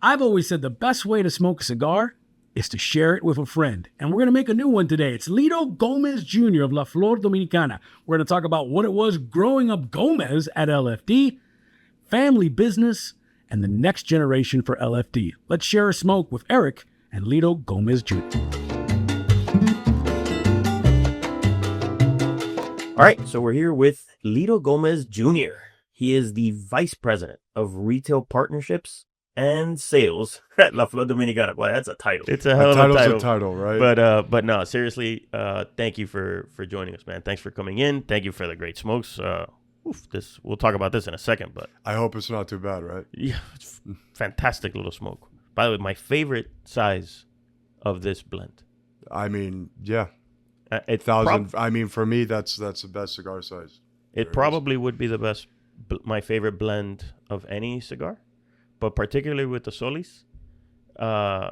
I've always said the best way to smoke a cigar is to share it with a friend. And we're going to make a new one today. It's Litto Gomez Jr. of La Flor Dominicana. We're going to talk about what it was growing up Gomez at LFD, family business, and the next generation for LFD. Let's share a smoke with Erik and Litto Gomez Jr. All right, so we're here with Litto Gomez Jr. He is the Vice President of Retail Partnerships and Sales at La Flor Dominicana. Well, that's a title. It's a hell of a title. Title's a title, right? But no, seriously, thank you for joining us, man. Thanks for coming in. Thank you for the great smokes. We'll talk about this in a second, but I hope it's not too bad, right? yeah, it's fantastic little smoke. By the way, my favorite size of this blend. I mean, yeah, It for me, that's the best cigar size. It probably would be the best, my favorite blend of any cigar, but particularly with the Solis. I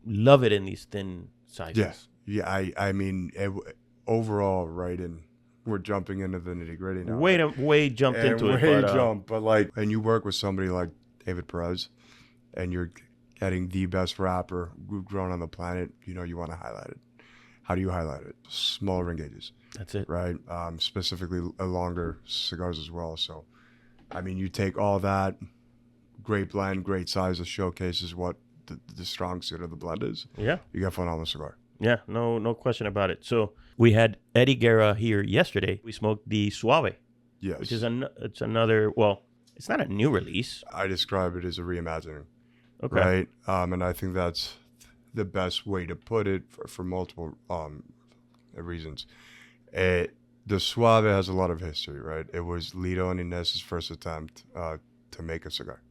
love it in these thin sizes. Yeah. I mean, overall, right, and we're jumping into the nitty gritty now. Way jumped into it. But like, and you work with somebody like David Perez, and you're getting the best wrapper grown on the planet. You know, you want to highlight it. How do you highlight it? Smaller ring gauges. That's it. Right? Specifically longer cigars as well. So, I mean, you take all that, great blend, great size, that showcases what the strong suit of the blend is. Yeah. You got phenomenal cigar. Yeah, no question about it. So we had Eddie Guerra here yesterday. We smoked the Suave. Yes. Which is it's another, well, it's not a new release. I describe it as a reimagining. Okay. Right? And I think that's the best way to put it for multiple reasons. The Suave has a lot of history, right? It was Litto and Inez's first attempt to make a cigar.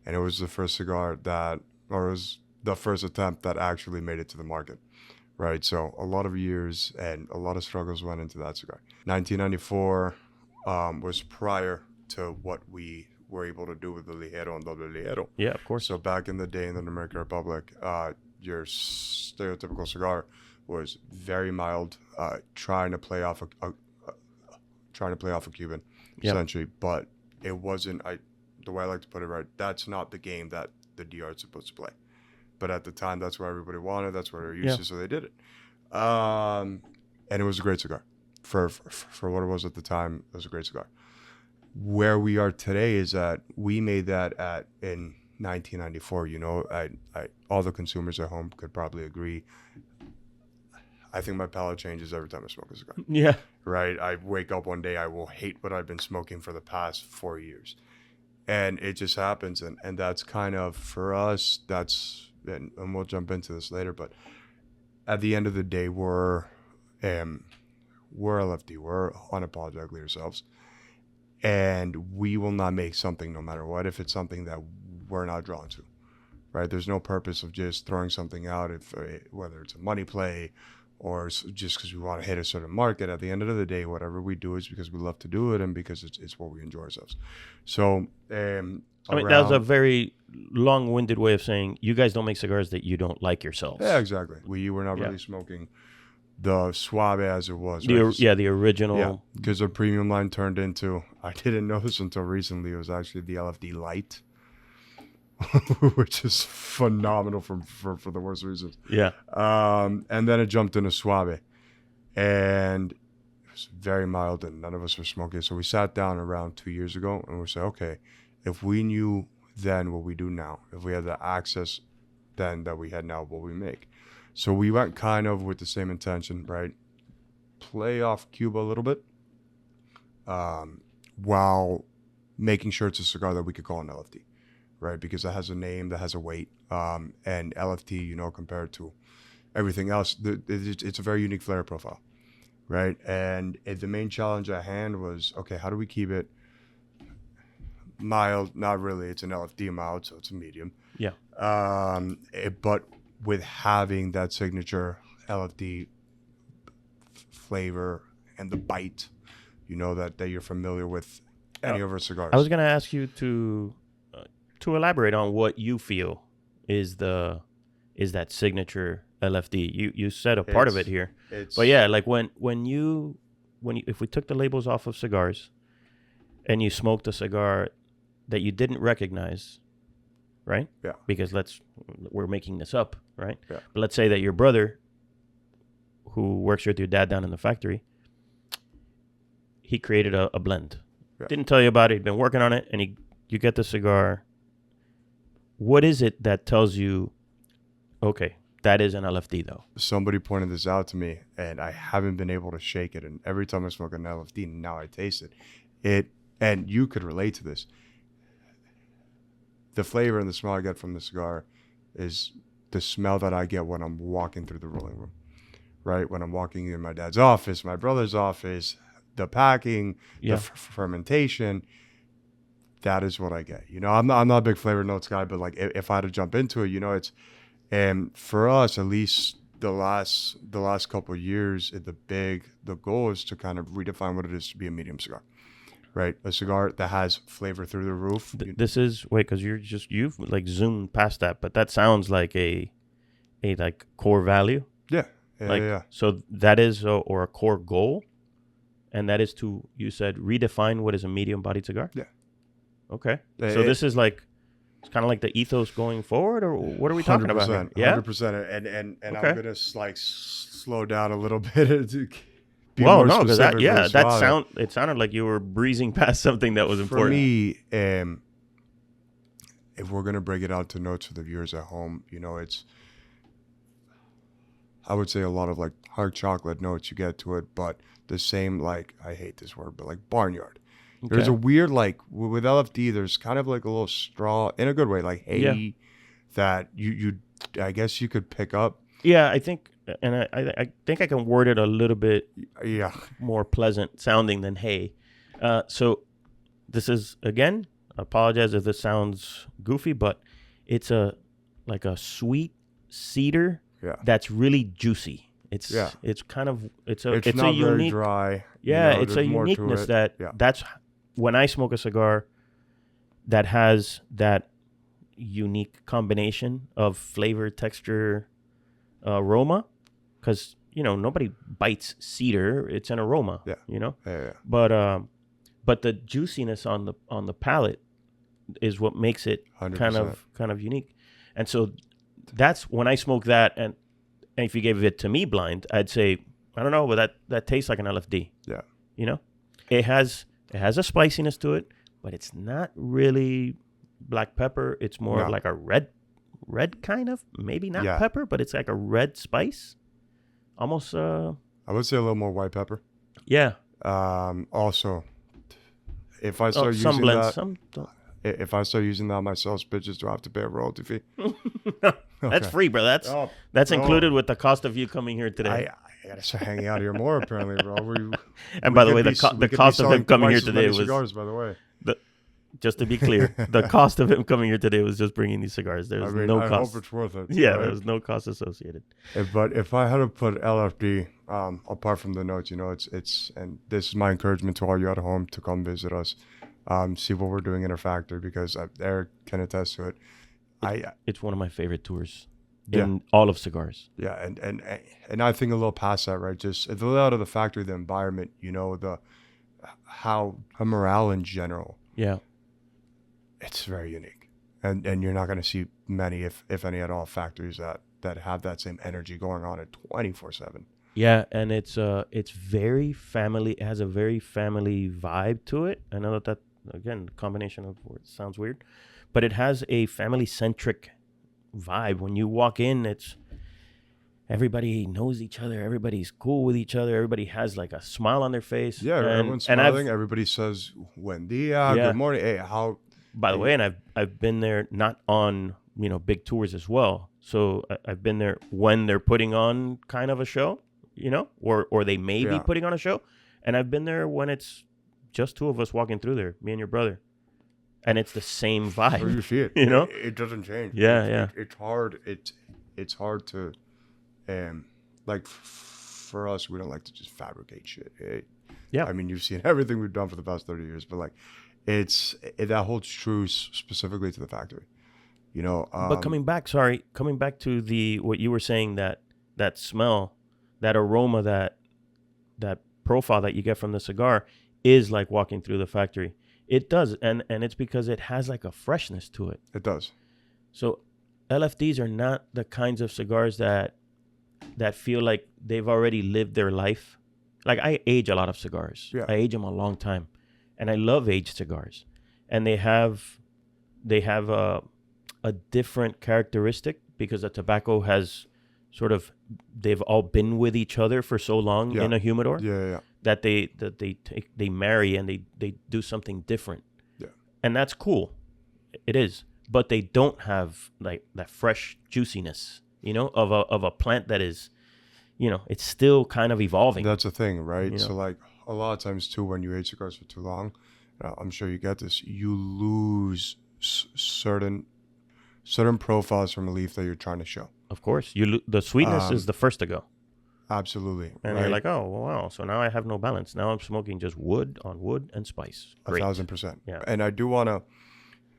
And it was the first attempt that actually made it to the market, right? So a lot of years and a lot of struggles went into that cigar. 1994 was prior to what we were able to do with the Ligero and Doble Ligero. Yeah, of course. So back in the day in the Dominican Republic, your stereotypical cigar was very mild, trying to play off a Cuban, essentially. But it wasn't. The way I like to put it, right? That's not the game that the DR is supposed to play. But at the time, that's what everybody wanted. That's what they were used to, so they did it. And it was a great cigar for what it was at the time. It was a great cigar. Where we are today is that we made that in 1994. You know, all the consumers at home could probably agree. I think my palate changes every time I smoke a cigar. Yeah. Right? I wake up one day, I will hate what I've been smoking for the past 4 years. And it just happens. And that's kind of, for us, and we'll jump into this later, but at the end of the day, we're LFD. We're unapologetically ourselves. And we will not make something no matter what if it's something that we're not drawn to, right? There's no purpose of just throwing something out, whether it's a money play or just because we want to hit a certain market. At the end of the day, whatever we do is because we love to do it and because it's what we enjoy ourselves. So, that was a very long-winded way of saying you guys don't make cigars that you don't like yourselves. Yeah, exactly. We were not really smoking the Suave as it was. The original. Yeah, because the premium line turned into, I didn't know this until recently, it was actually the LFD Light, which is phenomenal for the worst reasons. Yeah. And then it jumped into Suave. And it was very mild and none of us were smoking. So we sat down around 2 years ago and we said, okay, if we knew then what we do now, if we had the access then that we had now, what we make. So we went kind of with the same intention, right? Play off Cuba a little bit, while making sure it's a cigar that we could call an LFD, right? Because it has a name, that has a weight, and LFD, you know, compared to everything else, it's a very unique flavor profile, right? And the main challenge at hand was, okay, how do we keep it mild? Not really, it's an LFD mild, so it's a medium. Yeah. But with having that signature LFD flavor and the bite, you know, that you're familiar with any of our cigars. I was going to ask you to elaborate on what you feel is that signature LFD. You said a part of it here, but yeah, like when you if we took the labels off of cigars and you smoked a cigar that you didn't recognize, right? Yeah. Because we're making this up, right? Yeah. But let's say that your brother, who works with your dad down in the factory, he created a blend. Yeah. Didn't tell you about it. He'd been working on it, and you get the cigar. What is it that tells you, okay, that is an LFD though? Somebody pointed this out to me, and I haven't been able to shake it. And every time I smoke an LFD, now I taste it. And you could relate to this. The flavor and the smell I get from the cigar is the smell that I get when I'm walking through the rolling room, right? When I'm walking in my dad's office, my brother's office, the packing, the fermentation. That is what I get. I'm not a big flavor notes guy, but like if I had to jump into it, it's, and for us, at least the last couple of years, the goal is to kind of redefine what it is to be a medium cigar, right? A cigar that has flavor through the roof. This is because you've like zoomed past that, but that sounds like a like core value. Yeah. Yeah. So that is or a core goal, and that is to, you said, redefine what is a medium bodied cigar. Yeah. Okay. So this is like, it's kind of like the ethos going forward, or what are we talking about here? Yeah, 100%. And Okay. I'm gonna like slow down a little bit to be well, more no, because specific. it sounded like you were breezing past something that was important. For me, if we're gonna break it out to notes for the viewers at home, it's, I would say a lot of like hard chocolate notes you get to it, but the same, like, I hate this word, but like barnyard. Okay. There's a weird, like, with LFD, there's kind of like a little straw, in a good way, like hay, that you I guess you could pick up. Yeah, I think, and I think I can word it a little bit more pleasant sounding than hay. So this is, again, I apologize if this sounds goofy, but it's like a sweet cedar that's really juicy. It's kind of, it's not a unique, very dry. Yeah, it's a uniqueness that's when I smoke a cigar that has that unique combination of flavor, texture, aroma, because nobody bites cedar; it's an aroma. Yeah. But the juiciness on the palate is what makes it 100%. kind of unique. And so that's when I smoke that, and if you gave it to me blind, I'd say, I don't know, but that tastes like an LFD. Yeah. It has a spiciness to it, but it's not really black pepper. It's more like a red kind of, maybe not pepper, but it's like a red spice. Almost I would say a little more white pepper. Yeah. Also, if I start using if I start using that on my sales pitches, do I have to pay a royalty fee? That's free, bro. That's included with the cost of you coming here today. I gotta start hanging out here more, apparently, bro. And by the way, the cost of him coming here today was cigars, by the way. Just to be clear, the cost of him coming here today was just bringing these cigars. There's no cost. I hope it's worth it. Yeah, right? There was no cost associated. But if I had to put LFD, apart from the notes, it's and this is my encouragement to all you at home to come visit us, see what we're doing in our factory, because Erik can attest to it. It's one of my favorite tours in all of cigars. Yeah, and I think a little past that, right? Just the layout of the factory, the environment, how morale in general. Yeah. It's very unique, and you're not going to see many, if any at all, factories that have that same energy going on at 24/7. Yeah, and it's very family. It has a very family vibe to it. I know that again, combination of words sounds weird, but it has a family centric vibe. When you walk in, it's everybody knows each other. Everybody's cool with each other. Everybody has like a smile on their face. Yeah, everyone's smiling. Everybody says "Buen dia," good morning. Hey, how? By the way, and I've been there not on big tours as well. So I've been there when they're putting on kind of a show, or they may be putting on a show, and I've been there when it's just two of us walking through there, me and your brother, and it's the same vibe. Or you see it, it doesn't change. Yeah, it's hard. It's hard to, like for us, we don't like to just fabricate shit. I mean, you've seen everything we've done for the past 30 years, but like. That holds true specifically to the factory, But coming back to what you were saying, that smell, that aroma, that profile that you get from the cigar is like walking through the factory. It does, and it's because it has like a freshness to it. It does. So LFDs are not the kinds of cigars that feel like they've already lived their life. Like, I age a lot of cigars. Yeah. I age them a long time, and I love aged cigars, and they have a different characteristic because the tobacco has they've all been with each other for so long in a humidor that they marry and they do something different. Yeah. And that's cool. It is. But they don't have like that fresh juiciness, of a plant that is, it's still kind of evolving. That's the thing, right? So like a lot of times too, when you age cigars for too long, I'm sure you get this, you lose certain profiles from a leaf that you're trying to show. Of course, the sweetness is the first to go. Absolutely. And you're like, oh, wow. So now I have no balance. Now I'm smoking just wood on wood and spice. Great. 1,000%. Yeah. And I do want to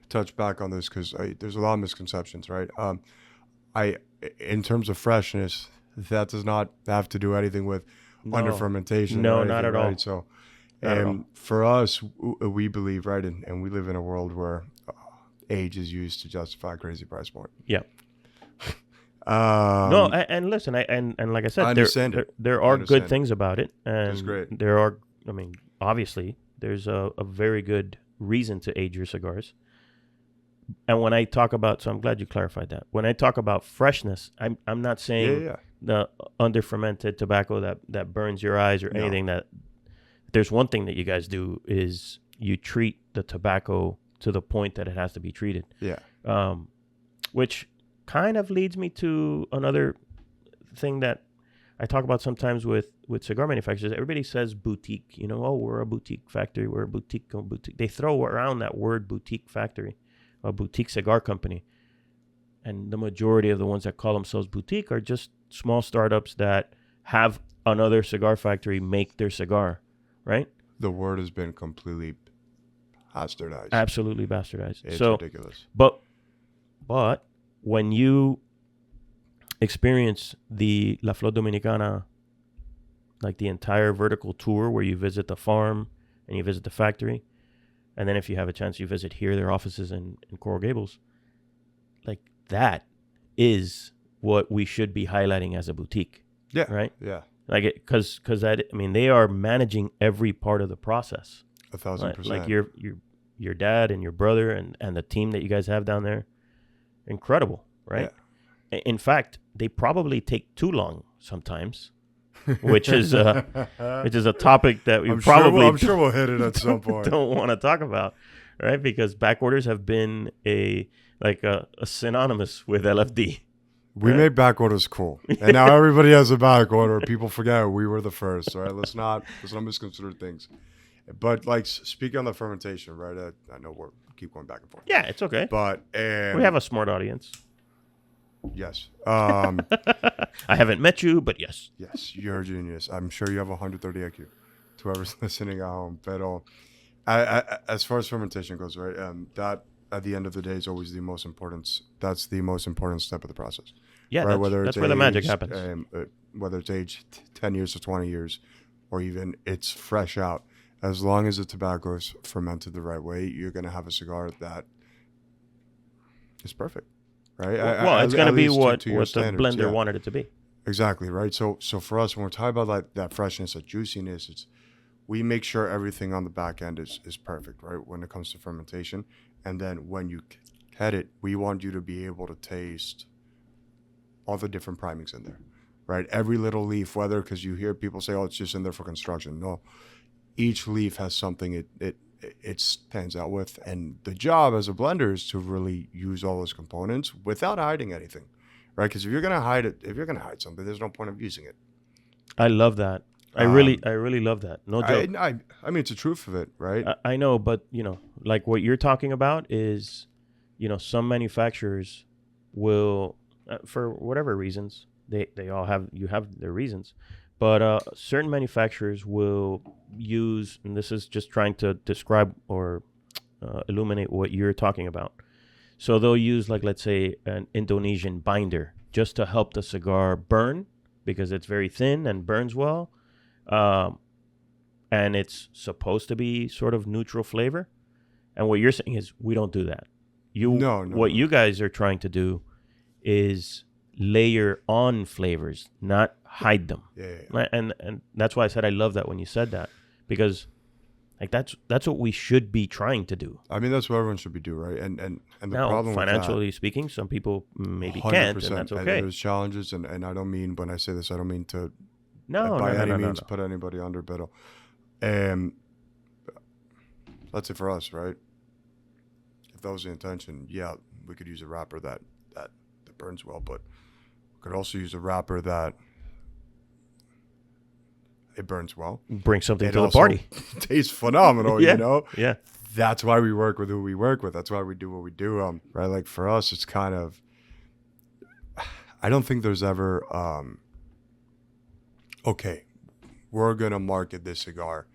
touch back on this because there's a lot of misconceptions, right? In terms of freshness, that does not have to do anything with under fermentation. No, or anything, not at right? all. So, and for us, we believe, right, and we live in a world where age is used to justify a crazy price point. Yeah. No, and listen, and like I said, there are good things about it, and it's great. There are, obviously, there's a very good reason to age your cigars. And when I talk about, so I'm glad you clarified that. When I talk about freshness, I'm not saying the under fermented tobacco that burns your eyes or anything. That there's one thing that you guys do is you treat the tobacco to the point that it has to be treated. Yeah. Which kind of leads me to another thing that I talk about sometimes with cigar manufacturers. Everybody says boutique, oh, we're a boutique factory, we're a boutique. They throw around that word boutique factory, a boutique cigar company. And the majority of the ones that call themselves boutique are just small startups that have another cigar factory make their cigar, right? The word has been completely bastardized. Absolutely bastardized. It's ridiculous. But when you experience the La Flor Dominicana, like the entire vertical tour where you visit the farm and you visit the factory, and then if you have a chance, you visit here, their offices in Coral Gables, like that is what we should be highlighting as a boutique. Yeah. Right? Yeah. Like it, because they are managing every part of the process. 1,000%. Like your dad and your brother and the team that you guys have down there. Incredible, right? Yeah. In fact, they probably take too long sometimes, which is a topic that I'm sure we'll hit it at some point. Don't want to talk about, right? Because back orders have been a synonymous with LFD. We made back orders cool, and now everybody has a back order. People forget we were the first. All right, let's not misconsider things. But like speaking on the fermentation, right? I know we're keep going back and forth. Yeah, it's okay. But we have a smart audience. Yes. I haven't met you, but yes. Yes, you're a genius. I'm sure you have 130 IQ. To whoever's listening at home, but as far as fermentation goes, right? That at the end of the day is always the most important. That's the most important step of the process. Yeah, right? That's where the magic happens. Whether it's aged 10 years to 20 years, or even it's fresh out. As long as the tobacco is fermented the right way, you're going to have a cigar that is perfect, right? It's going to be what the blender wanted wanted it to be. Exactly, right? So for us, when we're talking about that freshness, that juiciness, we make sure everything on the back end is perfect, right? When it comes to fermentation. And then when you head it, we want you to be able to taste all the different primings in there, right? Every little leaf, whether, because you hear people say, oh, it's just in there for construction. No. Each leaf has something it stands out with, and the job as a blender is to really use all those components without hiding anything, right? Because if you're gonna hide something, there's no point of using it. I love that. I really love that. No joke. I mean, it's the truth of it, right? I know, but like what you're talking about is, some manufacturers will, for whatever reasons, they all have their reasons. But certain manufacturers will use, and this is just trying to describe or illuminate what you're talking about. So they'll use, like, let's say, an Indonesian binder just to help the cigar burn because it's very thin and burns well. And it's supposed to be sort of neutral flavor. And what you're saying is we don't do that. What you guys are trying to do is layer on flavors, not hide them. Yeah. And that's why I said I love that when you said that, because like that's what we should be trying to do. I mean, that's what everyone should be doing, right? And the now, problem financially with that, speaking, some people maybe can't, and that's okay. And there's challenges, and I don't mean, when I say this, I don't mean to by any means put anybody under, but let's say for us, right? If that was the intention, yeah, we could use a wrapper that burns well, but we could also use a wrapper that it burns well. Bring something to the party. Tastes phenomenal, yeah. You know? Yeah. That's why we work with who we work with. That's why we do what we do. Right? Like for us, it's kind of, I don't think there's ever, okay, we're going to market this cigar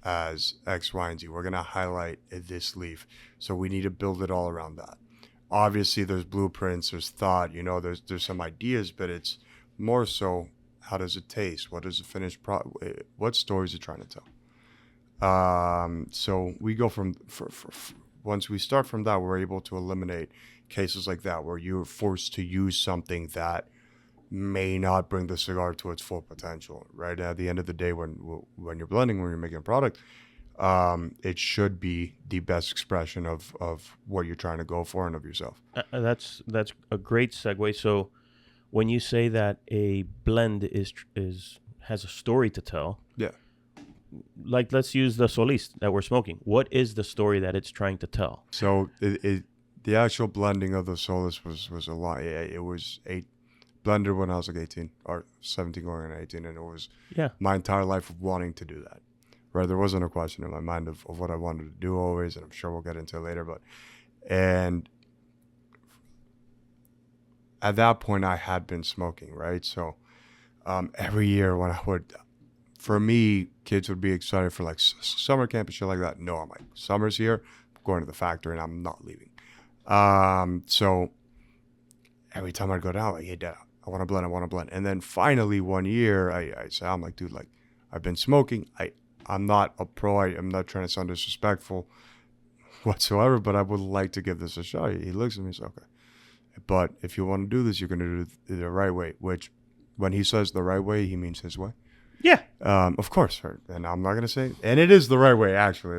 as X, Y, and Z. We're going to highlight this leaf. So we need to build it all around that. Obviously, there's blueprints, there's thought, there's some ideas, but it's more so, how does it taste? What does the finished what story is it trying to tell? So we go once we start from that, we're able to eliminate cases like that where you're forced to use something that may not bring the cigar to its full potential, right? At the end of the day, when you're blending, when you're making a product, it should be the best expression of what you're trying to go for and of yourself. That's a great segue. So when you say that a blend has a story to tell, yeah, like let's use the Solis that we're smoking. What is the story that it's trying to tell? So the actual blending of the Solis was a lot. It was blended when I was like 18 or 17 going on 18, and it was my entire life of wanting to do that. Right, there wasn't a question in my mind of what I wanted to do always, and I'm sure we'll get into it later. And at that point, I had been smoking, right? So every year when for me, kids would be excited for like summer camp and shit like that. No, I'm like, summer's here, I'm going to the factory, and I'm not leaving. So every time I'd go down, like, hey, Dad, I want to blend. And then finally one year, I said, I'm like, dude, like, I've been smoking. I'm not a pro. I'm not trying to sound disrespectful whatsoever, but I would like to give this a shot. He looks at me and says, okay. But if you want to do this, you're going to do it the right way, which when he says the right way, he means his way. Yeah. Of course. And I'm not going to say, and it is the right way, actually.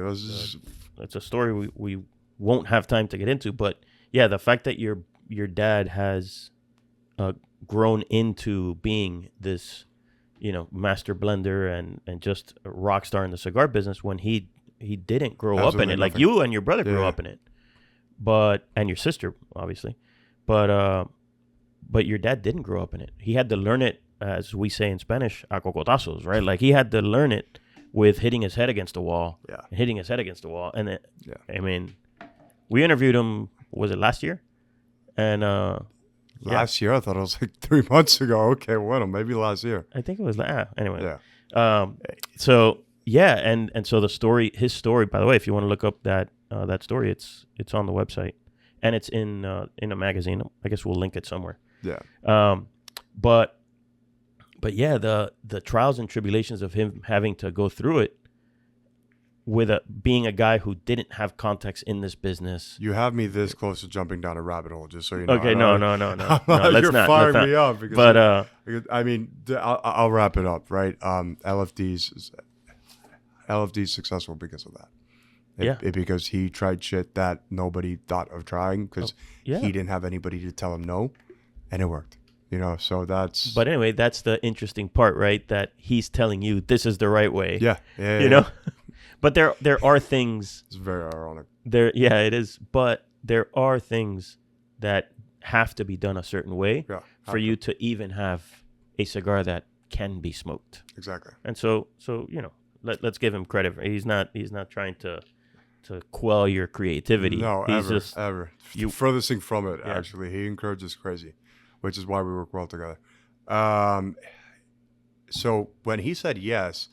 It's a story we won't have time to get into, but yeah, the fact that your dad has grown into being this, master blender and just a rock star in the cigar business when he didn't grow up in it. Like you and your brother grew up in it, and your sister, obviously. But your dad didn't grow up in it. He had to learn it, as we say in Spanish, a cocotazos, right? Like he had to learn it with hitting his head against the wall. Yeah. Hitting his head against the wall. And I mean, we interviewed him, was it last year? And last year, I thought it was like 3 months ago. Okay, well, maybe last year. I think it was anyway. Yeah. So yeah, and so his story. By the way, if you want to look up that story, it's on the website, and it's in a magazine. I guess we'll link it somewhere. Yeah. But yeah, the trials and tribulations of him having to go through it with being a guy who didn't have context in this business. You have me this close to jumping down a rabbit hole, just so you know. Okay, no. Let's You're not. firing me up. But I mean, I'll wrap it up, right? LFD's successful because of that. Because he tried shit that nobody thought of trying because he didn't have anybody to tell him no, and it worked. So that's. But anyway, that's the interesting part, right? That he's telling you this is the right way. Yeah. You know. But there are things. It's very ironic. It is. But there are things that have to be done a certain way for you to even have a cigar that can be smoked. Exactly. And so let's give him credit. He's not trying to quell your creativity. No, he's ever. Furthest thing from it, actually, he encourages crazy, which is why we work well together. So when he said yes.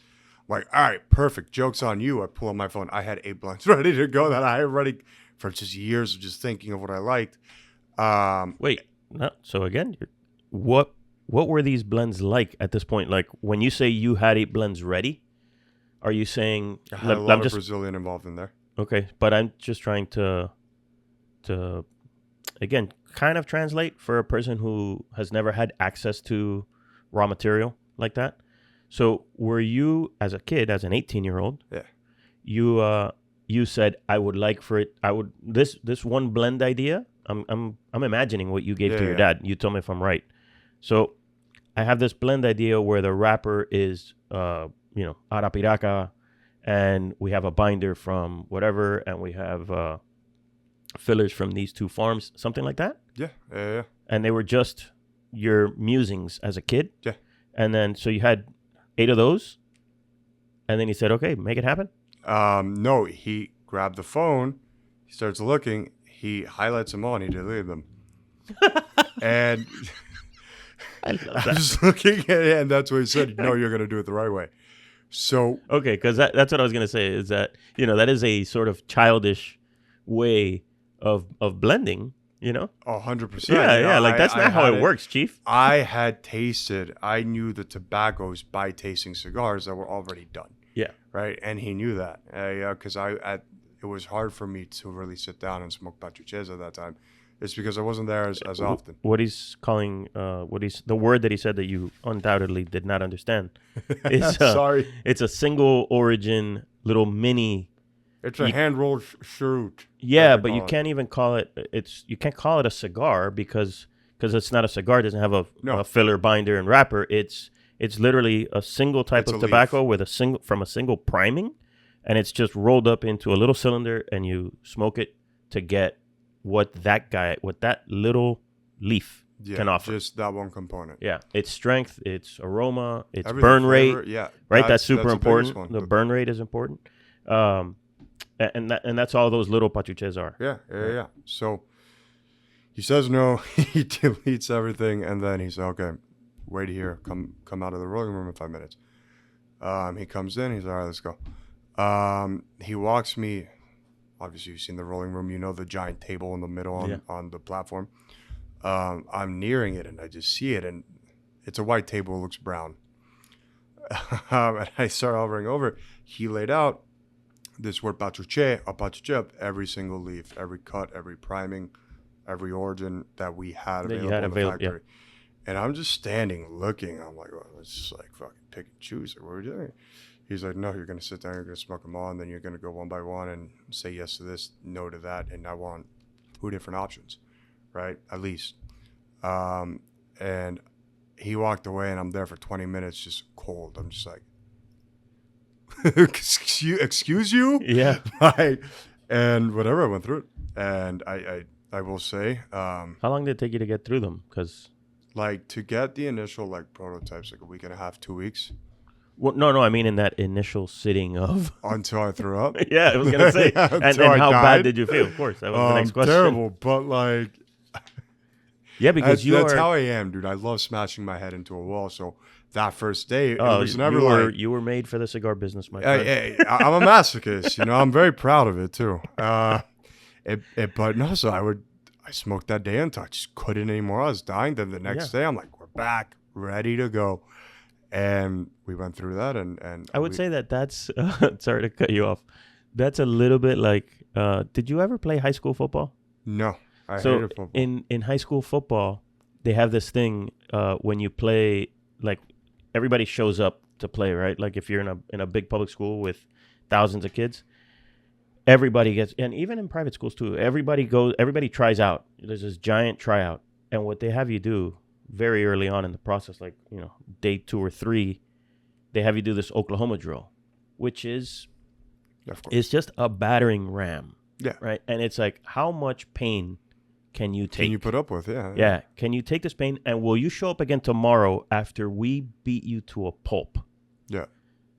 Like, all right, perfect. Joke's on you. I pull out my phone. I had 8 blends ready to go that I had ready for just years of just thinking of what I liked. Wait, no. So again, what were these blends like at this point? Like when you say you had 8 blends ready, are you saying I had a lot of Brazilian involved in there? Okay, but I'm just trying to again, kind of translate for a person who has never had access to raw material like that. So were you, as a kid, as an 18-year-old, you said, I would like for it, this one blend idea, I'm imagining what you gave to your dad. You tell me if I'm right. So I have this blend idea where the wrapper is, Arapiraca, and we have a binder from whatever, and we have fillers from these two farms, something like that? Yeah. And they were just your musings as a kid? Yeah. And then, so you had 8 of those, and then he said, okay, make it happen? No, he grabbed the phone, he starts looking, he highlights them all, and he deleted them. And I love I'm that. just looking at it, and that's what he said. No, you're going to do it the right way. So Okay, because that's what I was going to say, is that, that is a sort of childish way of blending, 100%. Yeah, like that's not how it works, Chief. I had tasted, I knew the tobaccos by tasting cigars that were already done. Yeah. Right. And he knew that. Because it was hard for me to really sit down and smoke pachuches at that time. It's because I wasn't there as often. What he's calling, the word that he said that you undoubtedly did not understand is, sorry. It's a single origin little mini. It's a hand rolled cheroot. Yeah, but you can't even call it. You can't call it a cigar because it's not a cigar. It doesn't have a filler, binder, and wrapper. It's literally a single type of tobacco with from a single priming, and it's just rolled up into a little cylinder, and you smoke it to get what that little leaf can offer. Just that one component. Yeah, its strength, its aroma, its Everything, burn flavor, rate. yeah, right. That's super the important. The burn rate is important. And that's all those little pachuches are. Yeah. So he says no. He deletes everything, and then he said, "Okay, wait here. Come out of the rolling room in 5 minutes." He comes in. He's all right. Let's go. He walks me. Obviously, you've seen the rolling room. You know the giant table in the middle on the platform. I'm nearing it, and I just see it, and it's a white table. It looks brown. And I start hovering over. He laid out this word pachuche, a pachuche, every single leaf, every cut, every priming, every origin that we had available in the factory. Yeah. And I'm just standing looking. I'm like, well, it's just like fucking pick and choose. What are we doing? He's like, no, you're going to sit down, you're going to smoke them all, and then you're going to go one by one and say yes to this, no to that, and I want 2 different options, right? At least. And he walked away, and I'm there for 20 minutes just cold. I'm just like, excuse you? Yeah. Right. And whatever, I went through it. And I will say. How long did it take you to get through them? Because to get the initial prototypes, a week and a half, 2 weeks. Well, no, I mean in that initial sitting of until I threw up. Yeah, I was gonna say. and how bad did you feel? Of course, that was the next question. Terrible, but yeah, because that's how I am, dude. I love smashing my head into a wall. So that first day, it was never you were made for the cigar business, my friend. I'm a masochist. I'm very proud of it too. But no, so I smoked that day until I just couldn't anymore. I was dying. Then the next day, I'm like, we're back, ready to go. And we went through that, and I would say that's sorry to cut you off. That's a little bit like. Did you ever play high school football? No, I hated football. In high school football, they have this thing when you play, everybody shows up to play, right? Like if you're in a big public school with thousands of kids, everybody gets, and even in private schools too, everybody tries out. There's this giant tryout, and what they have you do very early on in the process, day 2 or 3, they have you do this Oklahoma drill, which is it's just a battering ram. Yeah. Right. And it's like, how much pain can you take? Can you put up with? Yeah. Yeah. Can you take this pain? And will you show up again tomorrow after we beat you to a pulp? Yeah.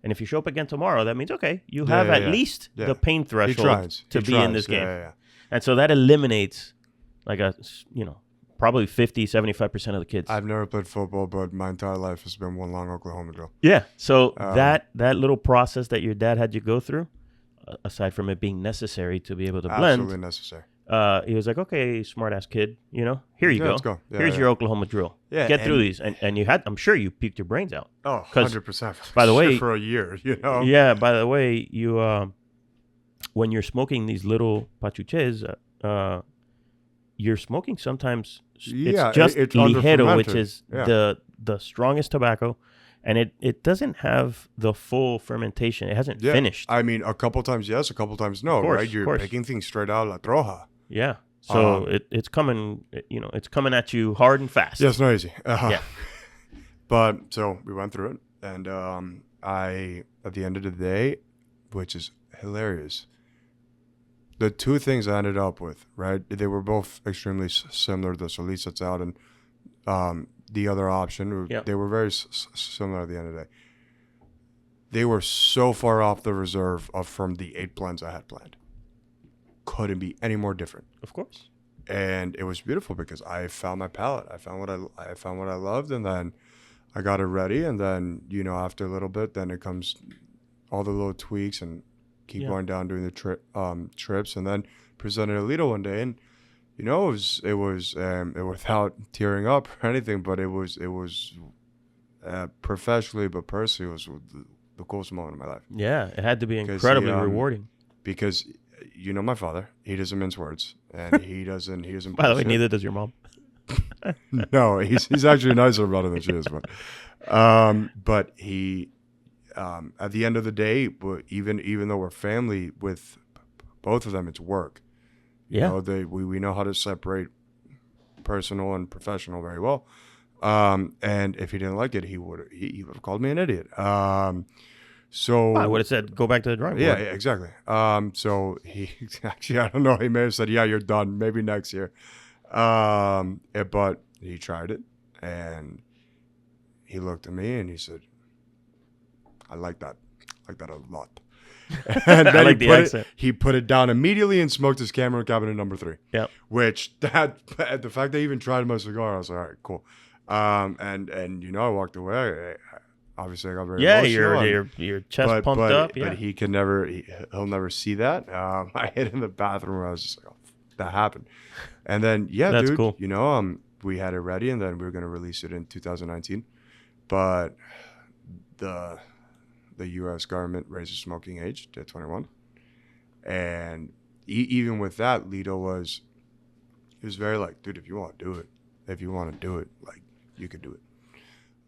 And if you show up again tomorrow, that means, okay, you have at least the pain threshold to be in this game. Yeah. And so that eliminates probably 50, 75% of the kids. I've never played football, but my entire life has been one long Oklahoma drill. Yeah. So that little process that your dad had you go through, aside from it being necessary to be able to blend. Absolutely necessary. He was like, okay, smart-ass kid, here you go. Let's go. Here's your Oklahoma drill. Yeah, Get through these. And you had, I'm sure you puked your brains out. Oh, 100%. By the way, for a year, Yeah, by the way, you, when you're smoking these little pachuches, you're smoking sometimes. Yeah, it's just it's ligero, which under-fermented. is Yeah. the strongest tobacco, and it doesn't have the full fermentation. It hasn't Yeah. finished. I mean, a couple times yes, a couple times no, course, right? of You're course. picking things straight out of La Troja. Yeah. So it's coming, it's coming at you hard and fast. Yeah, it's not easy. Yeah. But so we went through it, and I, at the end of the day, which is hilarious, the two things I ended up with, right? They were both extremely similar. The Solís that's out, and the other option, Yep. they were very similar at the end of the day. They were so far off the reserve from the 8 blends I had planned. Couldn't be any more different. Of course. And it was beautiful because I found my palette. I found what I loved, and then I got it ready. And then after a little bit, then it comes all the little tweaks and keep going down doing the trips, and then presented a Litto one day, and it was without tearing up or anything, but it was professionally but personally it was the coolest moment of my life. Yeah, it had to be incredibly rewarding. Because my father, he doesn't mince words, and he doesn't By the way, bullshit. neither does your mom. No, he's actually nicer about it than she is, but he at the end of the day, even though we're family with both of them, it's work. We know how to separate personal and professional very well. And if he didn't like it, he would have called me an idiot. So I would have said, go back to the drawing board. yeah, exactly. So he actually, I don't know, he may have said, yeah, you're done, maybe next year. But he tried it, and he looked at me and he said, I like that a lot. And then I like the accent. he put it down immediately and smoked his Cameron cabinet number 3. Yeah. Which the fact that he even tried my cigar, I was like, all right, cool. And I walked away. Obviously, I got very emotional. your chest pumped up. Yeah. But he can never, he'll never see that. I hid in the bathroom. I was just like, oh, that happened. And then, That's dude, cool. we had it ready, and then we were going to release it in 2019. But the U.S. government raised the smoking age to 21. And even with that, Litto was very like, dude, if you want to do it, like, you could do it.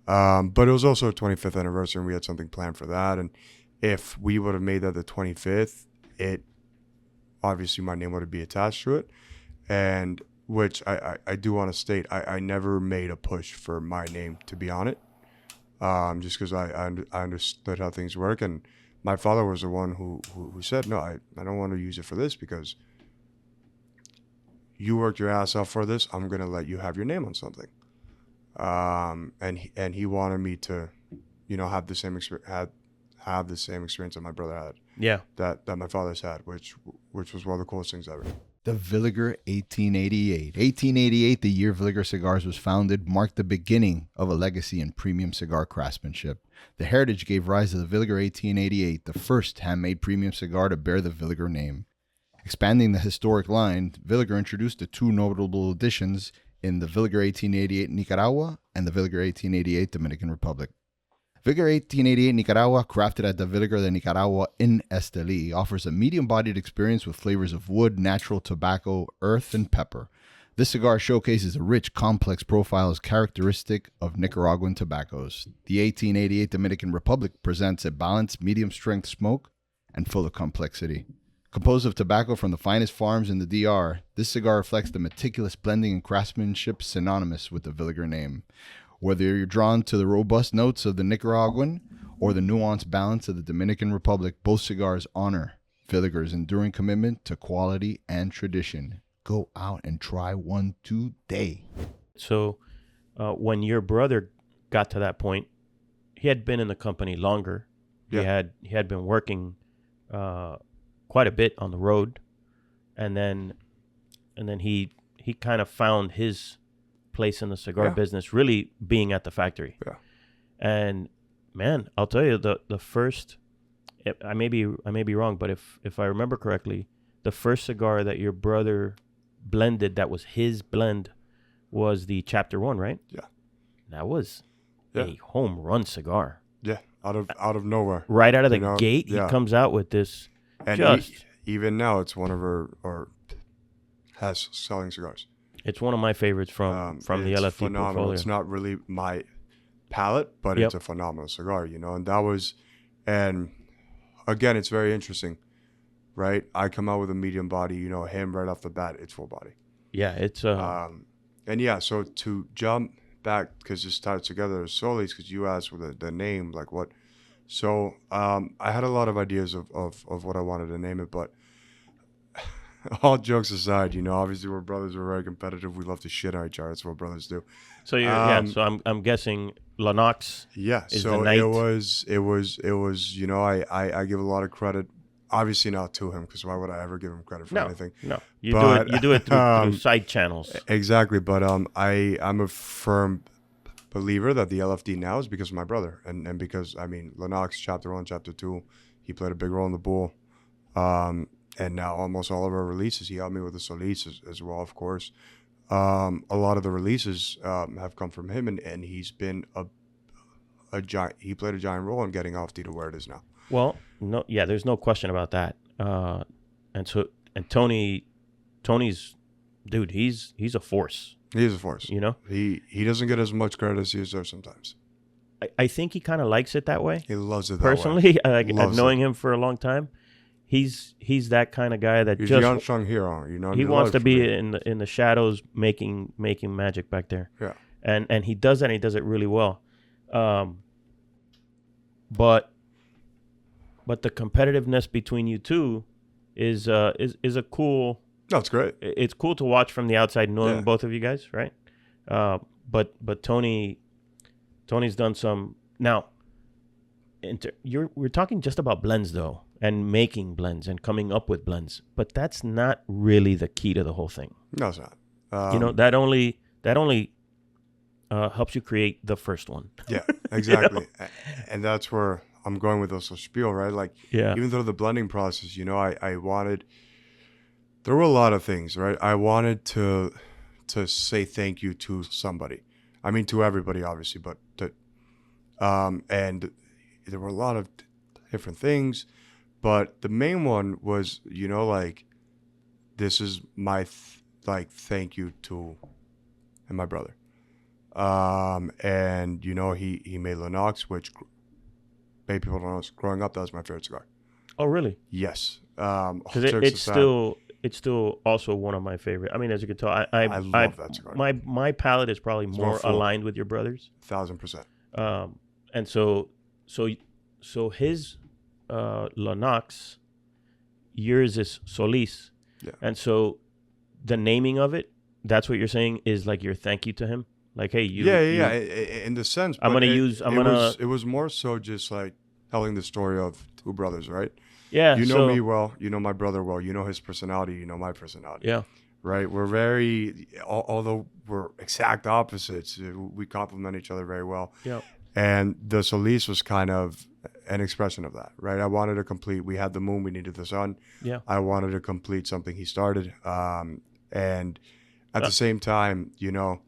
But it was also a 25th anniversary, and we had something planned for that. And if we would have made that the 25th, obviously my name would be attached to it. And which I do want to state, I never made a push for my name to be on it. Just because I understood how things work. And my father was the one who said, no, I don't want to use it for this because you worked your ass off for this. I'm going to let you have your name on something. And he wanted me to, have the same experience that my brother had. Yeah. That my father's had, which was one of the coolest things ever. The Villiger 1888. 1888, the year Villiger Cigars was founded, marked the beginning of a legacy in premium cigar craftsmanship. The heritage gave rise to the Villiger 1888, the first handmade premium cigar to bear the Villiger name. Expanding the historic line, Villiger introduced the 2 notable additions in the Villiger 1888 Nicaragua and the Villiger 1888 Dominican Republic. Villiger 1888 Nicaragua, crafted at the Villiger de Nicaragua in Esteli, offers a medium-bodied experience with flavors of wood, natural tobacco, earth, and pepper. This cigar showcases a rich, complex profile as characteristic of Nicaraguan tobaccos. The 1888 Dominican Republic presents a balanced, medium-strength smoke and full of complexity. Composed of tobacco from the finest farms in the DR, this cigar reflects the meticulous blending and craftsmanship synonymous with the Villiger name. Whether you're drawn to the robust notes of the Nicaraguan or the nuanced balance of the Dominican Republic, both cigars honor Villiger's enduring commitment to quality and tradition. Go out and try one today. So when your brother got to that point, he had been in the company longer. Yeah. He had been working quite a bit on the road, and then he kind of found his place in the cigar business, really being at the factory. Yeah. And man, I'll tell you, the first, I may be wrong, but if I remember correctly, the first cigar that your brother blended that was his blend was the Chapter 1, right? Yeah. That was a home run cigar. Yeah, out of nowhere. Right out of the gate, he comes out with this. And even now, it's one of our has selling cigars. It's one of my favorites from the LFD phenomenal. portfolio. It's not really my palate, but it's a phenomenal cigar, you know. And again, it's very interesting, right? I come out with a medium body, you know, him right off the bat, it's full body. Yeah, it's and yeah, so to jump back, because this ties together as Solis, because you asked with the name, like what. So I had a lot of ideas of what I wanted to name it, but all jokes aside, you know, obviously we're brothers, we're very competitive, we love to shit on each other. That's what brothers do. So so I'm guessing Lennox. Yeah, is so the night. it was. You know, I give a lot of credit, obviously not to him, because why would I ever give him credit for anything? No, you do it through side channels. Exactly, but I'm a firm believer that the LFD now is because of my brother, and because I mean Lennox Chapter 1, Chapter 2, he played a big role in the Bull, and now almost all of our releases, he helped me with the Solis as well, of course. A lot of the releases have come from him, and he's been a giant. He played a giant role in getting Off-D to where it is now. Well, no, yeah, there's no question about that. And Tony's, dude, he's a force. He is a force. You know, he doesn't get as much credit as he deserves sometimes. I think he kind of likes it that way. He loves it. Personally, that way. knowing him for a long time, he's that kind of guy that he's just the unsung hero. You know, he wants to be in the shadows making magic back there. Yeah, and he does that. And he does it really well. But the competitiveness between you two is a cool. No, it's great. It's cool to watch from the outside, knowing both of you guys, right? But Tony's done some now. We're talking just about blends though, and making blends and coming up with blends, but that's not really the key to the whole thing. No, it's not. You know, that only helps you create the first one. Yeah, exactly. You know? And that's where I'm going with this spiel, right? Like, even though the blending process, you know, I wanted. There were a lot of things, right? I wanted to say thank you to somebody. I mean, to everybody, obviously, but and there were a lot of different things, but the main one was, you know, like, this is my thank you to and my brother. And you know, he made Lennox, which maybe people don't know. Growing up, that was my favorite cigar. Oh, really? Yes. Because it's still also one of my favorite. I mean, as you can tell, I love that cigar. My palate is probably more aligned with your brother's. 1,000%. And so his Lennox, yours is Solis. Yeah. And so the naming of it, that's what you're saying is like your thank you to him. Like, hey, you. Yeah. In the sense, it was more so just like telling the story of two brothers, right? Yeah. You know me well. You know my brother well. You know his personality. You know my personality. Yeah. Right. We're very, although we're exact opposites, we complement each other very well. Yeah. And the Solis was kind of an expression of that, right? I wanted to complete. We had the moon. We needed the sun. Yeah. I wanted to complete something he started. And at the same time, you know,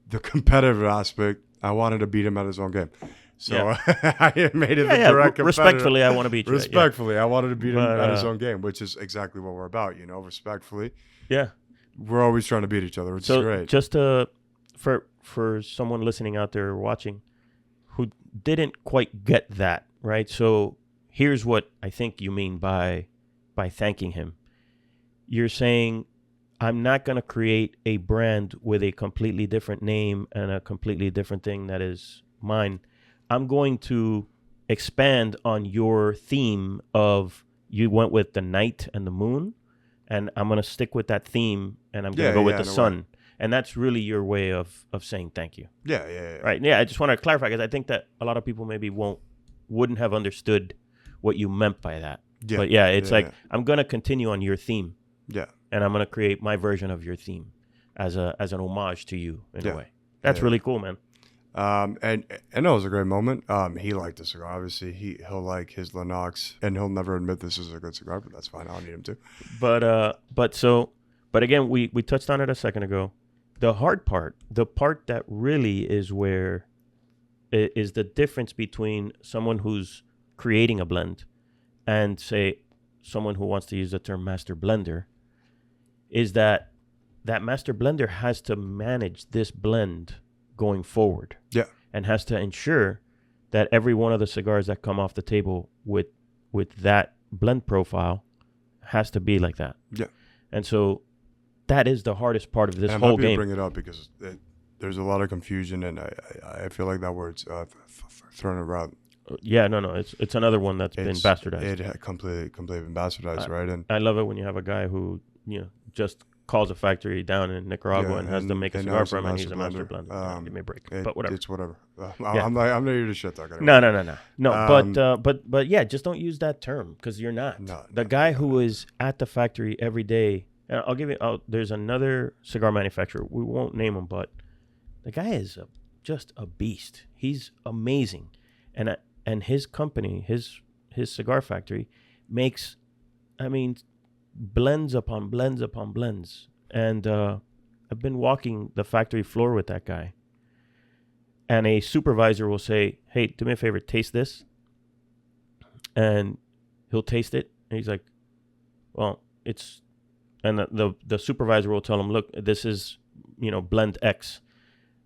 the competitive aspect, I wanted to beat him at his own game. So I made it the direct competitor. Respectfully, I want to beat you. Respectfully, I wanted to beat him at his own game, which is exactly what we're about, you know, respectfully. Yeah. We're always trying to beat each other, which is great. Just for someone listening out there or watching who didn't quite get that, right? So here's what I think you mean by thanking him. You're saying, I'm not going to create a brand with a completely different name and a completely different thing that is mine. I'm going to expand on your theme of you went with the night and the moon, and I'm going to stick with that theme, and I'm going to go with the sun. And that's really your way of saying thank you. Yeah. Right. Yeah, I just want to clarify because I think that a lot of people maybe wouldn't have understood what you meant by that. Yeah. But it's I'm going to continue on your theme. Yeah. And I'm going to create my version of your theme as an homage to you in a way. That's really cool, man. And it was a great moment. He liked the cigar. Obviously, he'll like his Lennox, and he'll never admit this is a good cigar, but that's fine. I don't need him to. But again, we touched on it a second ago. The hard part, the part that really is where is the difference between someone who's creating a blend and say someone who wants to use the term master blender, is that that master blender has to manage this blend going forward. Yeah. And has to ensure that every one of the cigars that come off the table with that blend profile has to be like that. Yeah. And so that is the hardest part of this and whole I'm happy game. to bring it up because there's a lot of confusion, and I feel like that word's thrown around. Yeah, no, it's another one that's been bastardized. It had completely been bastardized, right? And I love it when you have a guy who just calls a factory down in Nicaragua and has to make a cigar for him, and he's a master blender. Give me a break, but whatever. It's whatever. Yeah. I'm not here to shit talk anymore. No. But yeah, just don't use that term because you're not. The guy who is at the factory every day. And I'll give you. There's another cigar manufacturer. We won't name him, but the guy is just a beast. He's amazing, and his company, his cigar factory, makes, blends upon blends upon blends. And I've been walking the factory floor with that guy, and a supervisor will say, "Hey, do me a favor, taste this," and he'll taste it, and he's like, "Well, it's." And the supervisor will tell him, "Look, this is, blend X,"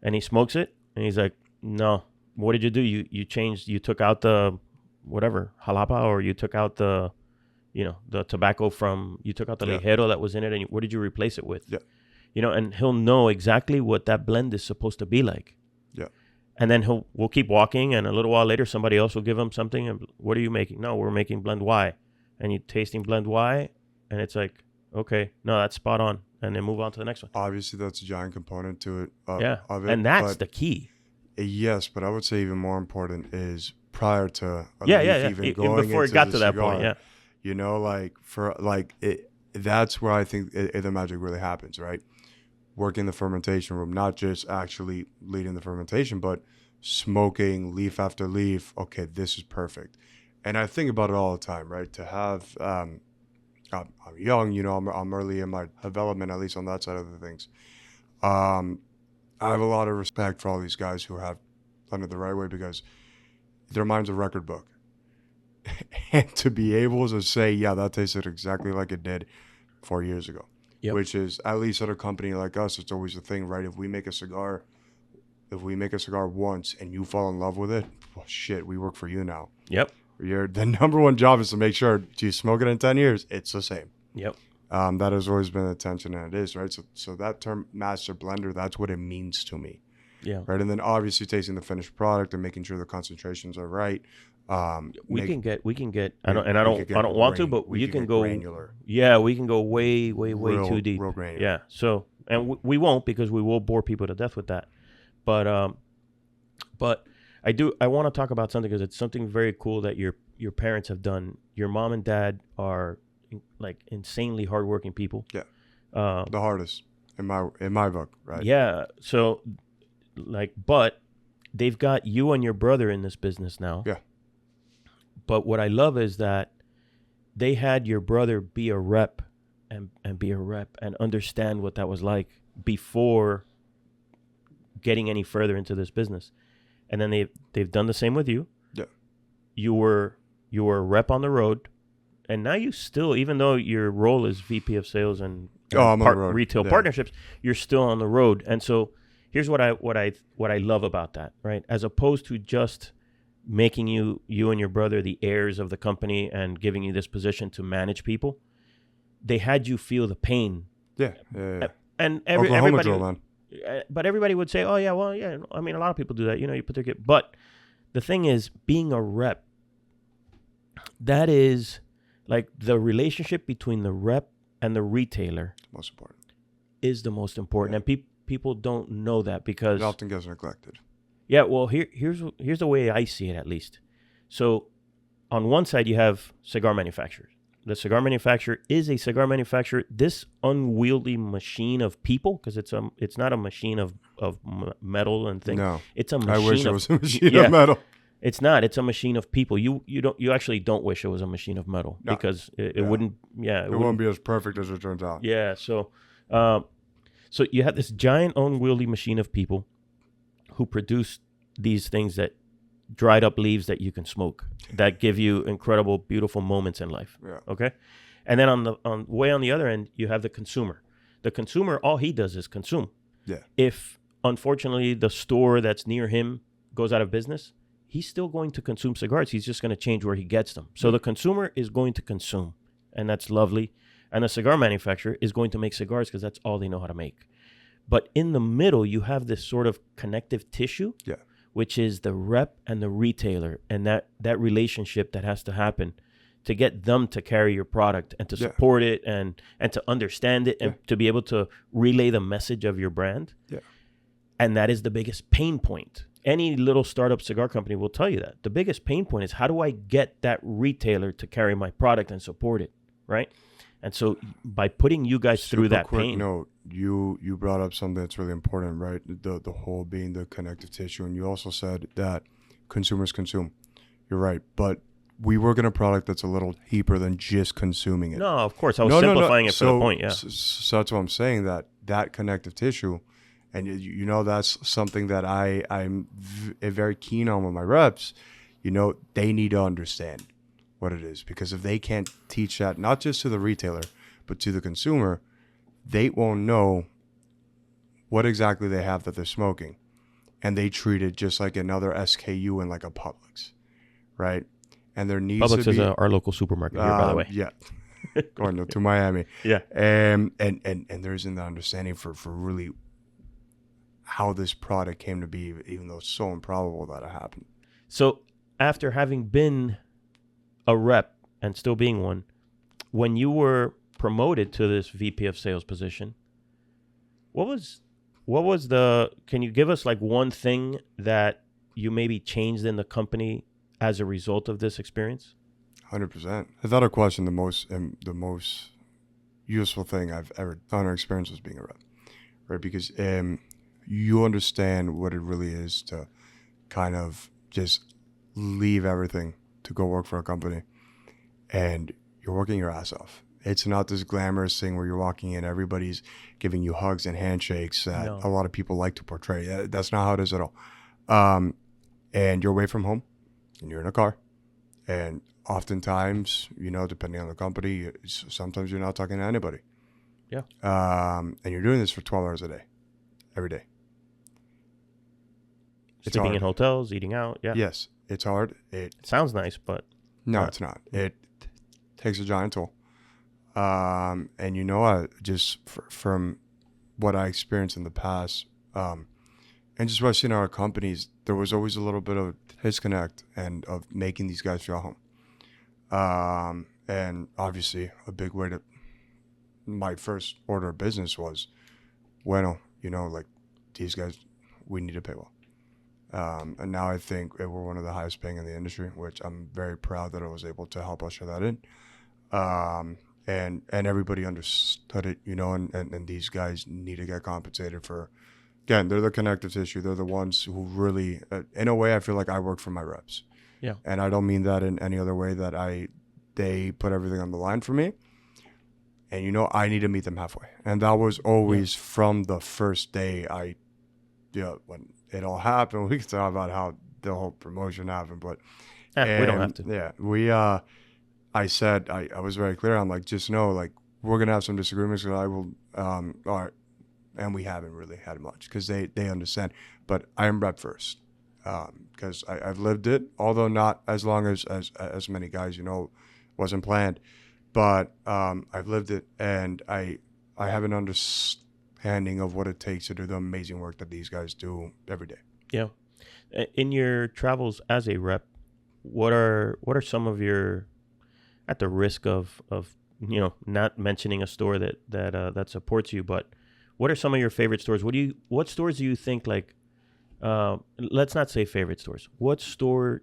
and he smokes it, and he's like, "No, what did you do? You changed, you took out the whatever jalapa, or you took out the, the tobacco from, you took out the ligero that was in it, and what did you replace it with?" Yeah. And he'll know exactly what that blend is supposed to be like. Yeah. And then we'll keep walking, and a little while later, somebody else will give him something, and what are you making? No, we're making blend Y, and you're tasting blend Y, and it's like, okay, no, that's spot on, and then move on to the next one. Obviously, that's a giant component to it. Of it, and that's the key. Yes, but I would say even more important is prior to even before it got to that point. That's where I think the magic really happens, right? Working the fermentation room, not just actually leading the fermentation, but smoking leaf after leaf. Okay, this is perfect, and I think about it all the time, right? To have I'm young, I'm early in my development, at least on that side of the things. I have a lot of respect for all these guys who have done it the right way because their mind's a record book. And to be able to say, yeah, that tasted exactly like it did 4 years ago, which is, at least at a company like us, it's always a thing, right? If we make a cigar once and you fall in love with it, well, shit, we work for you now. Yep. The number one job is to make sure, do you smoke it in 10 years? It's the same. Yep. That has always been the tension, and it is, right? So that term master blender, that's what it means to me. Yeah. Right. And then obviously tasting the finished product and making sure the concentrations are right. We can get. I don't want to, but you can go granular. Yeah, we can go way too deep. Real granular. Yeah. So, and we won't, because we will bore people to death with that. But I want to talk about something because it's something very cool that your parents have done. Your mom and dad are like insanely hardworking people. Yeah. The hardest in my book, right? Yeah. So, but they've got you and your brother in this business now. Yeah. But what I love is that they had your brother be a rep and be a rep and understand what that was like before getting any further into this business. And then they've done the same with you. Yeah. You were a rep on the road, and now you still, even though your role is VP of sales and retail partnerships, you're still on the road. And so here's what I love about that, right? As opposed to just making you and your brother the heirs of the company and giving you this position to manage people, they had you feel the pain. Yeah. And Oklahoma drill, man. But everybody would say, "Oh yeah, well yeah." I mean, a lot of people do that. You put their kid. But the thing is, being a rep, that is like the relationship between the rep and the retailer. Most important. Is the most important, and people don't know that because it often gets neglected. Yeah, well, here's the way I see it, at least. So, on one side, you have cigar manufacturers. The cigar manufacturer is a cigar manufacturer. This unwieldy machine of people, because it's not a machine of metal and things. No, it's a machine. I wish it was a machine of metal. It's not. It's a machine of people. You actually don't wish it was a machine of metal because it wouldn't. Yeah, it wouldn't be as perfect as it turns out. Yeah. So you have this giant unwieldy machine of people who produce these things that dried up leaves that you can smoke, that give you incredible, beautiful moments in life. Yeah. Okay. And then on the other end, you have the consumer. The consumer, all he does is consume. Yeah. If, unfortunately, the store that's near him goes out of business, he's still going to consume cigars. He's just going to change where he gets them. So the consumer is going to consume, and that's lovely. And the cigar manufacturer is going to make cigars because that's all they know how to make. But in the middle, you have this sort of connective tissue, which is the rep and the retailer, and that relationship that has to happen to get them to carry your product and to support it and to understand it and to be able to relay the message of your brand. Yeah. And that is the biggest pain point. Any little startup cigar company will tell you that. The biggest pain point is, how do I get that retailer to carry my product and support it, right? And so by putting you guys through that quick pain. Note, you brought up something that's really important, right? The whole being the connective tissue. And you also said that consumers consume. You're right. But we work in a product that's a little deeper than just consuming it. No, of course. I was simplifying it for the point, yeah. So that's what I'm saying, that connective tissue, and you know, that's something that I'm very keen on with my reps. You know, they need to understand what it is, because if they can't teach that, not just to the retailer, but to the consumer, they won't know what exactly they have that they're smoking, and they treat it just like another SKU in like a Publix, right? And there needs Publix to be is our local supermarket here, by the way. Yeah, going to Miami. Yeah, and there isn't the understanding for really how this product came to be, even though it's so improbable that it happened. So after having been a rep and still being one, when you were promoted to this VP of sales position, what was the, can you give us like one thing that you maybe changed in the company as a result of this experience? 100%. Without a question, the most useful thing I've ever done or experienced was being a rep, right? Because you understand what it really is to kind of just leave everything to go work for a company, and you're working your ass off. It's not this glamorous thing where you're walking in, everybody's giving you hugs and handshakes that a lot of people like to portray. That's not how it is at all. And you're away from home, and you're in a car, and oftentimes, you know, depending on the company, sometimes you're not talking to anybody. Yeah. And you're doing this for 12 hours a day, every day. Sleeping in hotels, eating out. Yeah. Yes, it's hard. It sounds nice, but no, it's not. It takes a giant toll. And you know, from what I experienced in the past, and just what I've seen in our companies, there was always a little bit of disconnect and of making these guys feel home. And obviously, a big way to my first order of business was, bueno, you know, like, these guys, we need to pay well. And now I think we're one of the highest paying in the industry, which I'm very proud that I was able to help usher that in. And everybody understood it, you know, and these guys need to get compensated for, again, they're the connective tissue. They're the ones who really, in a way, I feel like I work for my reps. Yeah. And I don't mean that in any other way, that they put everything on the line for me. And, you know, I need to meet them halfway. And that was always from the first day when it all happened. We can talk about how the whole promotion happened, but we don't have to. Yeah, I said, I was very clear. I'm like, just know, like, we're gonna have some disagreements, and I will. All right, and we haven't really had much because they understand. But I am rep first because I've lived it, although not as long as many guys. You know, wasn't planned, but I've lived it, and I have an understanding of what it takes to do the amazing work that these guys do every day. Yeah. In your travels as a rep, what are some of your, at the risk of you know, not mentioning a store that supports you, but what are some of your favorite stores? What stores do you think, like, let's not say favorite stores. What stores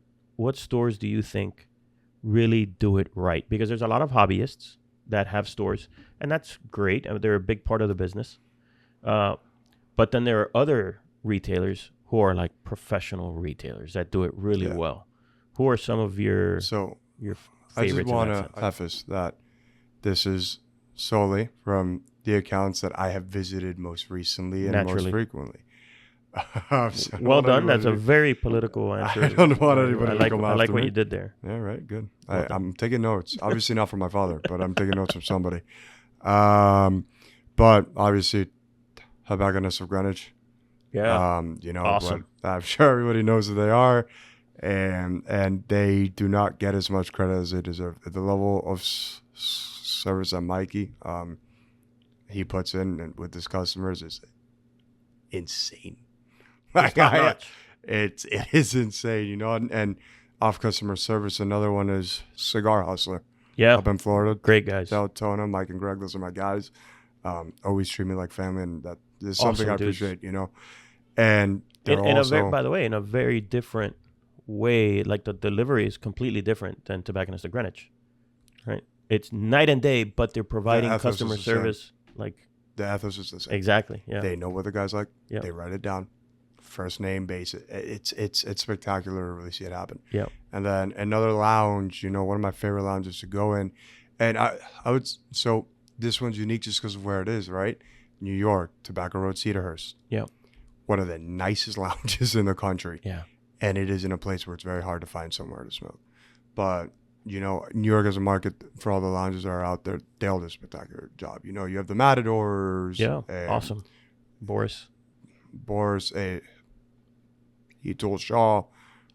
do you think really do it right? Because there's a lot of hobbyists that have stores, and that's great. I mean, they're a big part of the business. But then there are other retailers who are like professional retailers that do it really well. Who are some of your favorites? I just want to preface that this is solely from the accounts that I have visited most recently and most frequently. Well done. That's a very political answer. I don't want anybody to come after me. I like what you did there. Yeah, right. Good. I'm taking notes. Obviously not from my father, but I'm taking notes from somebody. But obviously, Tobacconists of Greenwich. Yeah. You know, Awesome. but I'm sure everybody knows who they are, and they do not get as much credit as they deserve. The level of service that Mikey he puts in and with his customers is insane. It's top notch. It is insane, you know. And off customer service, another one is Cigar Hustler. Yeah. Up in Florida. Great guys. Tona, Mike and Greg, those are my guys. Always treat me like family, and that is something Awesome I dudes. appreciate, you know. And they're in also, by the way, in a very different way, like the delivery is completely different than Tobacconist of Greenwich, right? It's night and day, but they're providing ethos is customer the same. service like the ethos is the same. exactly. Yeah. They know what the guy's like. Yep. They write it down, first name basis. It's spectacular to really see it happen. Yeah. And then another lounge, you know, one of my favorite lounges to go in, and I would, so this one's unique just because of where it is, right? New York, Tobacco Road, Cedarhurst. Yeah. One of the nicest lounges in the country. Yeah. And it is in a place where it's very hard to find somewhere to smoke. But, you know, New York as a market for all the lounges that are out there, they all do a spectacular job. You know, you have the Matadors. Yeah. And Awesome. Boris, Etul Shaw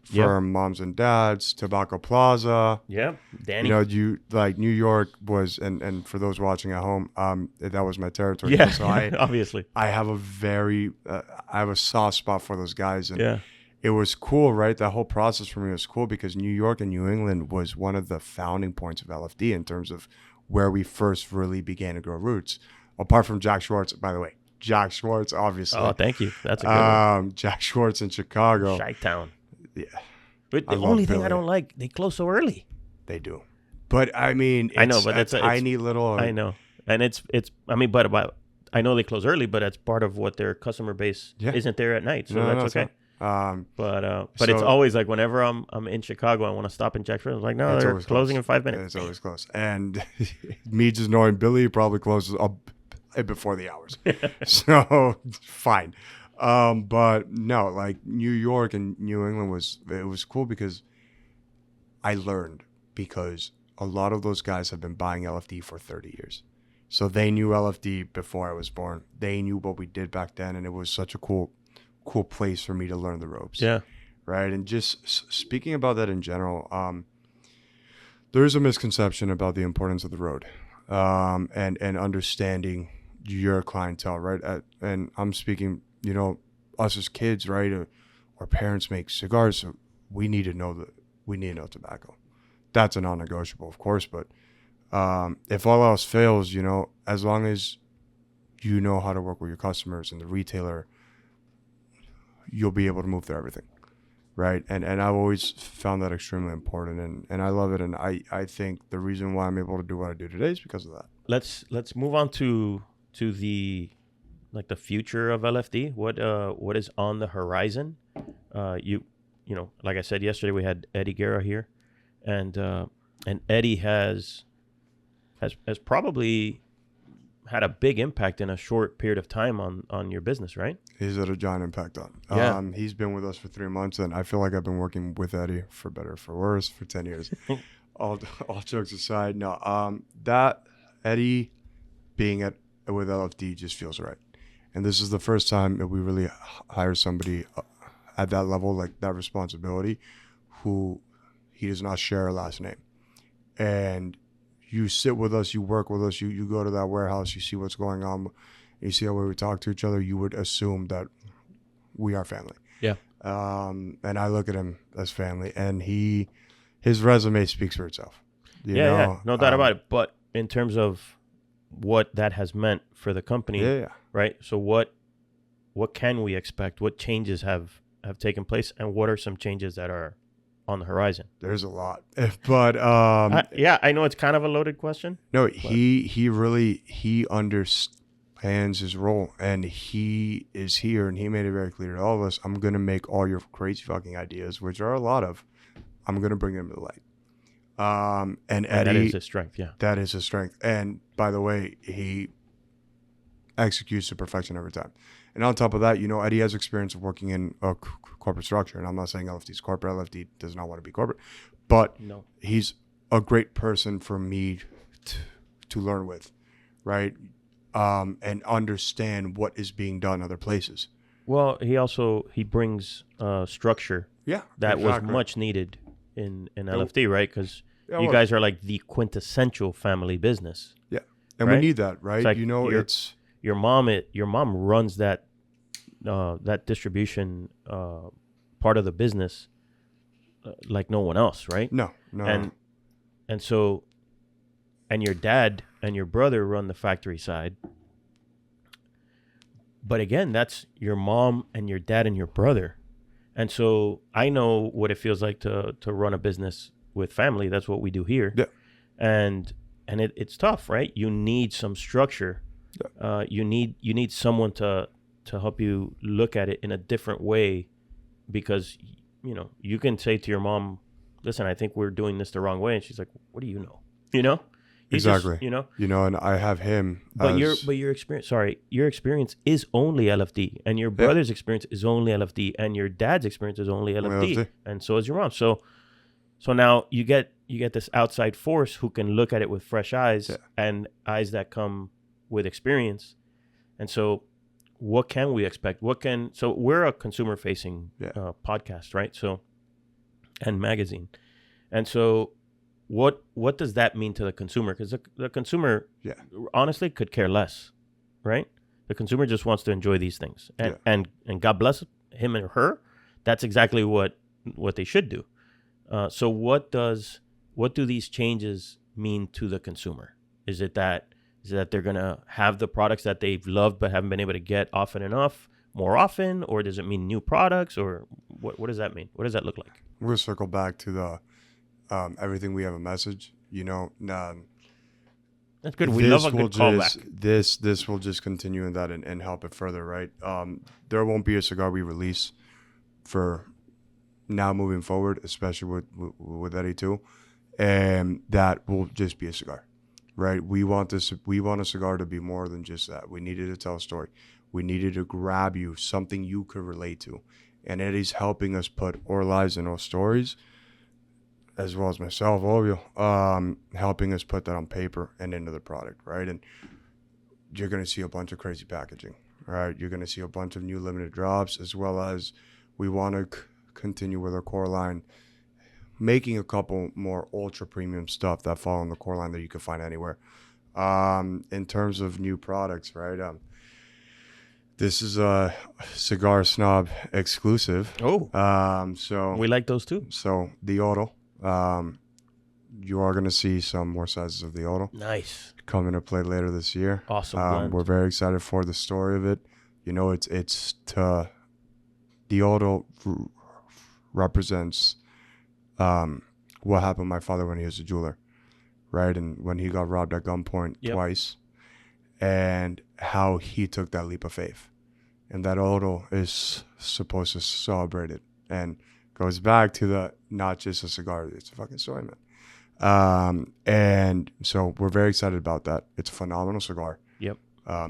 for Yep. moms and dads, Tobacco Plaza. Yeah. Danny. You know, you like New York was, and for those watching at home, that was my territory. Yeah. So I obviously. have I have a soft spot for those guys, and Yeah. it was cool, right? That whole process for me was cool because New York and New England was one of the founding points of LFD in terms of where we first really began to grow roots. Apart from Jack Schwartz, by the way, Jack Schwartz, obviously. Oh, thank you. That's a good one. Jack Schwartz in Chicago. Chi-town. Yeah, But I the love only thing Billy. I don't like, they close so early. they do. But I mean, I know, it's but a it's tiny little. I know. And it's I mean, but I know they close early, but that's part of what their customer base Yeah. isn't there at night. So No, that's no, okay. But So- it's always like whenever I'm in Chicago, I want to stop in Jack Frisbee. I'm like, no, It's they're always closing close. in 5 minutes. It's always close. And me just knowing Billy probably closes up before the hours. So fine. But no, like New York and New England was cool because I learned, because a lot of those guys have been buying LFD for 30 years. So they knew LFD before I was born. They knew what we did back then, and it was such a cool place for me to learn the ropes. Yeah. Right. And just speaking about that in general, there is a misconception about the importance of the road, and understanding your clientele, right? And I'm speaking, you know, us as kids, right? Our parents make cigars, so we need to know tobacco. That's a non-negotiable, of course. But if all else fails, you know, as long as you know how to work with your customers and the retailer, you'll be able to move through everything. Right. And I've always found that extremely important, and I love it. And I think the reason why I'm able to do what I do today is because of that. Let's move on to the the future of LFD. What is on the horizon? You know, like I said yesterday, we had Eddie Guerra here, and Eddie has probably had a big impact in a short period of time on your business, right? He's had a giant impact on. Yeah. He's been with us for 3 months, and I feel like I've been working with Eddie, for better or for worse, for 10 years. all jokes aside, no. That Eddie being with LFD just feels right. And this is the first time that we really hire somebody at that level, like that responsibility, who he does not share a last name. And you sit with us, you work with us, you go to that warehouse, you see what's going on, you see how we talk to each other, you would assume that we are family. Yeah. And I look at him as family, and his resume speaks for itself. You know? Yeah, no doubt about it. But in terms of what that has meant for the company, Yeah. right? So what can we expect? What changes have taken place, and what are some changes that are on the horizon? There's a lot, but I know it's kind of a loaded question. no, he understands his role, and he is here, and he made it very clear to all of us, I'm gonna make all your crazy fucking ideas, which are a lot of, I'm gonna bring them to the light. And Eddie, that is his strength. Yeah. that is his strength. And by the way, he executes to perfection every time. And on top of that, you know, Eddie has experience of working in a corporate structure. And I'm not saying LFD's corporate. LFD does not want to be corporate. But No. he's a great person for me to learn with, right? and understand what is being done other places. Well, he brings structure Yeah, that was exactly. much needed in LFD, right? Because Yeah, you well, guys are like the quintessential family business. yeah, and right? we need that, right? It's like You know, it's your mom runs that distribution part of the business like no one else, right? no. And so and your dad and your brother run the factory side. But again, that's your mom and your dad and your brother. And so I know what it feels like to run a business with family. That's what we do here. Yeah. And it's tough, right? You need some structure. Yeah. You need someone to help you look at it in a different way, because you can say to your mom, listen, I think we're doing this the wrong way, and she's like, what do you know? Exactly. Just, and I have him. But your experience is only LFD, and your brother's experience is only LFD, and your dad's experience is only LFD, and so is your mom. So now you get this outside force who can look at it with fresh eyes and eyes that come with experience. And so what can we expect? So we're a consumer facing podcast, right? So, and magazine. And so what does that mean to the consumer? Because the consumer honestly could care less, right? The consumer just wants to enjoy these things, and God bless him and her. That's exactly what they should do. So what do these changes mean to the consumer? Is it that they're gonna have the products that they've loved but haven't been able to get often enough more often, or does it mean new products, or what does that mean? What does that look like? We'll circle back to the everything we have a message. That's good. We love a good callback. This will just continue in that and help it further, right? There won't be a cigar we release for now moving forward, especially with Eddie too, and that will just be a cigar, right? We want a cigar to be more than just that. We needed to tell a story. We needed to grab you, something you could relate to, and Eddie's helping us put our lives in our stories, as well as myself, all of you, helping us put that on paper and into the product, right? And you're going to see a bunch of crazy packaging, right? You're going to see a bunch of new limited drops, as well as we want to continue with our core line, making a couple more ultra premium stuff that fall in the core line that you can find anywhere. In terms of new products, right? This is a Cigar Snob exclusive. So we like those too. So the auto, you are going to see some more sizes of the auto. Nice. Come into play later this year. Awesome blend. We're very excited for the story of it. It's the auto represents what happened to my father when he was a jeweler, right? And when he got robbed at gunpoint twice, and how he took that leap of faith. And that auto is supposed to celebrate it, and goes back to the not just a cigar, it's a fucking story, man. And so we're very excited about that. It's a phenomenal cigar. Yep.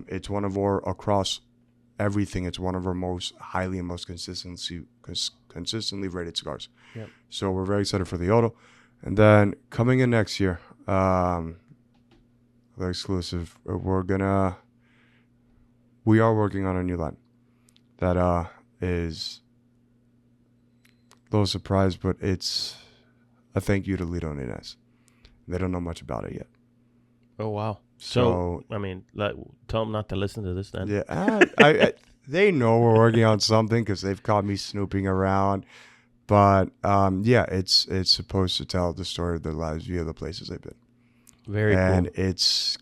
It's one of our, across everything, it's one of our most highly and most consistently rated cigars. Yep. So we're very excited for the auto. And then coming in next year, the exclusive, we are working on a new line that is a little surprise, but it's a thank you to Litto Gomez. They don't know much about it yet. Oh, wow. So I mean, tell them not to listen to this then. Yeah, they know we're working on something because they've caught me snooping around. But it's supposed to tell the story of their lives via the places they've been. Very cool. And it's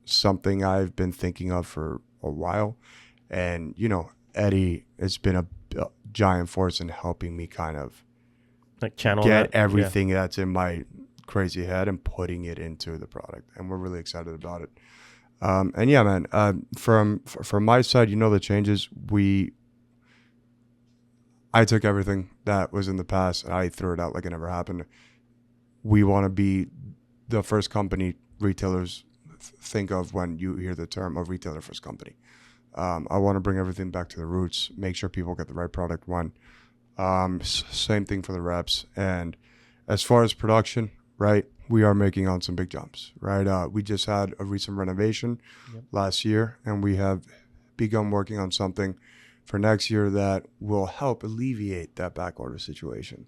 something I've been thinking of for a while. And, Eddie has been a giant force in helping me kind of like channel get everything that's in my crazy head and putting it into the product. And we're really excited about it. And yeah, man, from my side, the changes, I took everything that was in the past and I threw it out like it never happened. We want to be the first company retailers think of when you hear the term of retailer first company. I want to bring everything back to the roots, make sure people get the right product. Same thing for the reps. And as far as production, right? We are making on some big jumps, right? We just had a recent renovation last year, and we have begun working on something for next year that will help alleviate that back order situation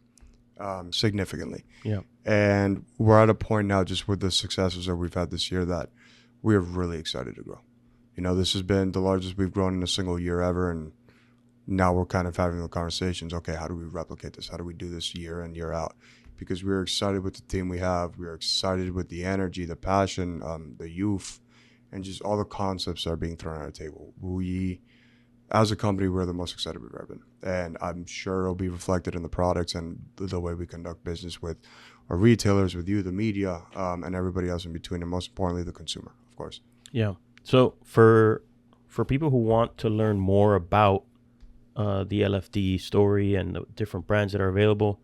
significantly. Yeah. And we're at a point now, just with the successes that we've had this year, that we are really excited to grow. You know, this has been the largest we've grown in a single year ever, and now we're kind of having the conversations, okay, how do we replicate this? How do we do this year in, year out? Because we're excited with the team we have. We're excited with the energy, the passion, the youth, and just all the concepts that are being thrown on the table. We, as a company, we're the most excited we've ever been. And I'm sure it'll be reflected in the products and the way we conduct business with our retailers, with you, the media, and everybody else in between, and most importantly, the consumer, of course. Yeah. So for people who want to learn more about the LFD story and the different brands that are available,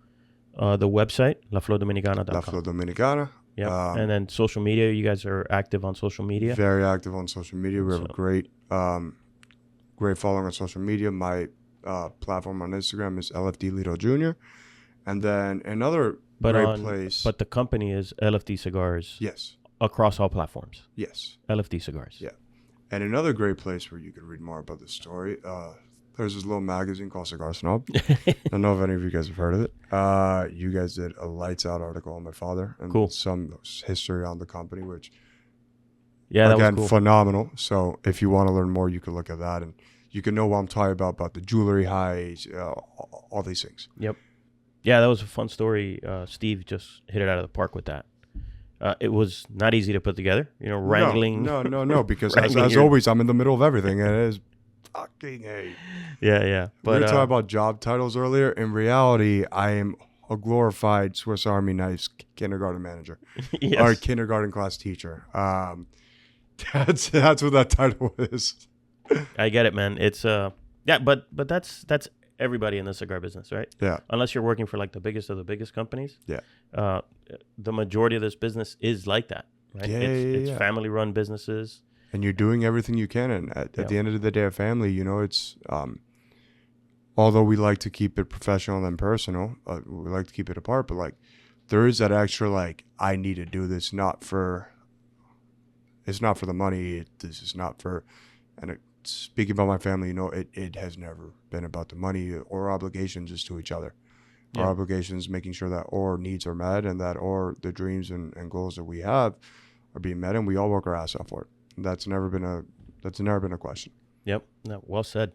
the website, laflordominicana.com. La Flor Dominicana. Yeah. And then social media, you guys are active on social media? Very active on social media. We have a great following on social media. My platform on Instagram is LFD Litto Jr. And then another place. But the company is LFD Cigars. Yes. Across all platforms. Yes. LFD Cigars. Yeah. And another great place where you could read more about this story, there's this little magazine called Cigar Snob. I don't know if any of you guys have heard of it. You guys did a lights out article on my father and some history on the company, which that again, was cool. Phenomenal. So if you want to learn more, you can look at that, and you can know what I'm talking about the jewelry highs, all these things. Yep. Yeah, that was a fun story. Steve just hit it out of the park with that. It was not easy to put together, wrangling. No, because as always, I'm in the middle of everything, and it is fucking A. Yeah. But we were talking about job titles earlier. In reality, I am a glorified Swiss Army knife kindergarten manager, or kindergarten class teacher. That's what that title is. I get it, man. It's but that's everybody in the cigar business, right? Yeah. Unless you're working for like the biggest of the biggest companies. Yeah. The majority of this business is like that, right? It's family-run businesses. And you're doing everything you can. And at the end of the day, a family, it's, although we like to keep it professional and personal, we like to keep it apart, but like there is that extra, like, I need to do this, it's not for the money. This is not for, and speaking about my family, it has never been about the money or obligations just to each other. Our obligations, making sure that our needs are met and that the dreams and goals that we have are being met, and we all work our ass off for it. That's never been a question. Yep. No, well said.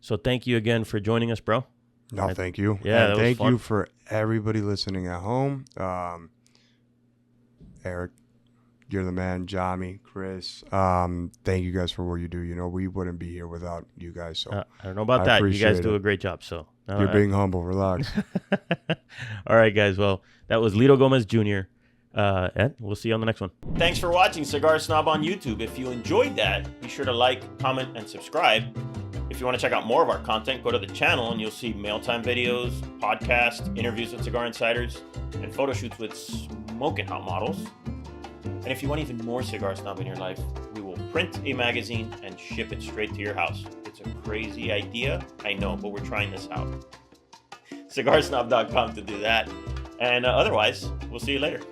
So thank you again for joining us, bro. No, thank you. Yeah, and thank you for everybody listening at home. Erik, you're the man. Jami, Chris, thank you guys for what you do. We wouldn't be here without you guys. So I don't know about that. You guys do a great job. So you're being humble. Relax. All right, guys. Well, that was Litto Gomez Jr. And we'll see you on the next one. Thanks for watching Cigar Snob on YouTube. If you enjoyed that, be sure to like, comment, and subscribe. If you want to check out more of our content, go to the channel and you'll see mail time videos, podcasts, interviews with cigar insiders, and photo shoots with smoking hot models. And if you want even more Cigar Snob in your life, we will print a magazine and ship it straight to your house. It's a crazy idea, I know, but we're trying this out. CigarSnob.com to do that. And otherwise, we'll see you later.